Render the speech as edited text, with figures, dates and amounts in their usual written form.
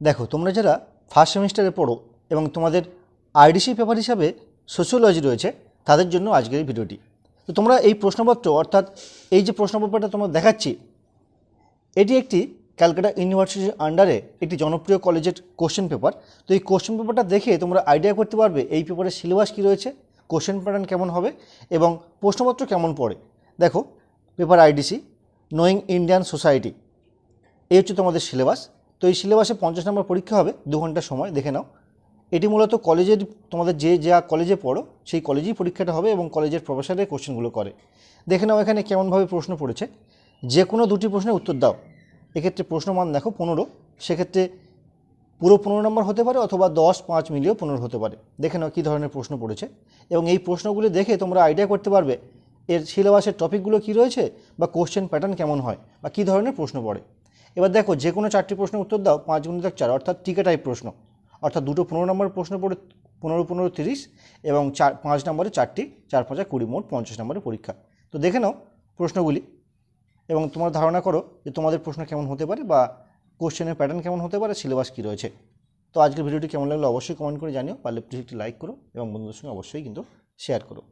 দেখো, তোমরা যারা ফার্স্ট সেমিস্টারে পড়ো এবং তোমাদের আইডিসি পেপার হিসাবে সোশিওলজি রয়েছে, তাদের জন্য আজকের এই ভিডিওটি। তো তোমরা এই প্রশ্নপত্র, অর্থাৎ এই যে প্রশ্নপত্রটা তোমরা দেখাচ্ছি, এটি একটি ক্যালকাটা ইউনিভার্সিটির আন্ডারে একটি জনপ্রিয় কলেজের কোশ্চেন পেপার। তো এই কোশ্চেন পেপারটা দেখে তোমরা আইডিয়া করতে পারবে এই পেপারের সিলেবাস কী রয়েছে, কোশ্চেন প্যাটার্ন কেমন হবে এবং প্রশ্নপত্র কেমন পড়ে। দেখো, paper IDC knowing Indian society, এই হচ্ছে তোমাদের সিলেবাস। তো এই সিলেবাসে 50 নম্বর পরীক্ষা হবে, 2 ঘন্টা সময়, দেখে নাও। এটি মূলত কলেজের, তোমাদের যে যা কলেজে পড়ো সেই কলেজেই পরীক্ষাটা হবে এবং কলেজের প্রফেসরের কোশ্চেনগুলো করে। দেখে নাও এখানে কেমনভাবে প্রশ্ন পড়েছে। যে কোনো দুটি প্রশ্নের উত্তর দাও। এক্ষেত্রে প্রশ্নমান দেখো 15, সেক্ষেত্রে পুরো 15 নম্বর হতে পারে অথবা 10, 5 মিলিয়েও 15 হতে পারে। দেখে নাও কী ধরনের প্রশ্ন পড়েছে এবং এই প্রশ্নগুলি দেখে তোমরা আইডিয়া করতে পারবে এর সিলেবাসের টপিকগুলো কী রয়েছে বা কোশ্চেন প্যাটার্ন কেমন হয় বা কী ধরনের প্রশ্ন পড়ে। এবার দেখো, যে কোনো 4টি প্রশ্নের উত্তর দাও 5 × 4, অর্থাৎ টিকা টাইপ প্রশ্ন, অর্থাৎ দুটো 15 নম্বর প্রশ্ন পড়ে 15, 15, 30 এবং 5 নম্বরে 4টি, 4, 5, 20, মোট 50 নম্বরের পরীক্ষা। তো দেখে নাও প্রশ্নগুলি এবং তোমরা ধারণা করো যে তোমাদের প্রশ্ন কেমন হতে পারে বা কোশ্চেনের প্যাটার্ন কেমন হতে পারে, সিলেবাস কী রয়েছে। তো আজকের ভিডিওটি কেমন লাগলো অবশ্যই কমেন্ট করে জানিও, পারলে প্লিজ একটি লাইক করো এবং বন্ধুদের সঙ্গে অবশ্যই কিন্তু শেয়ার করো।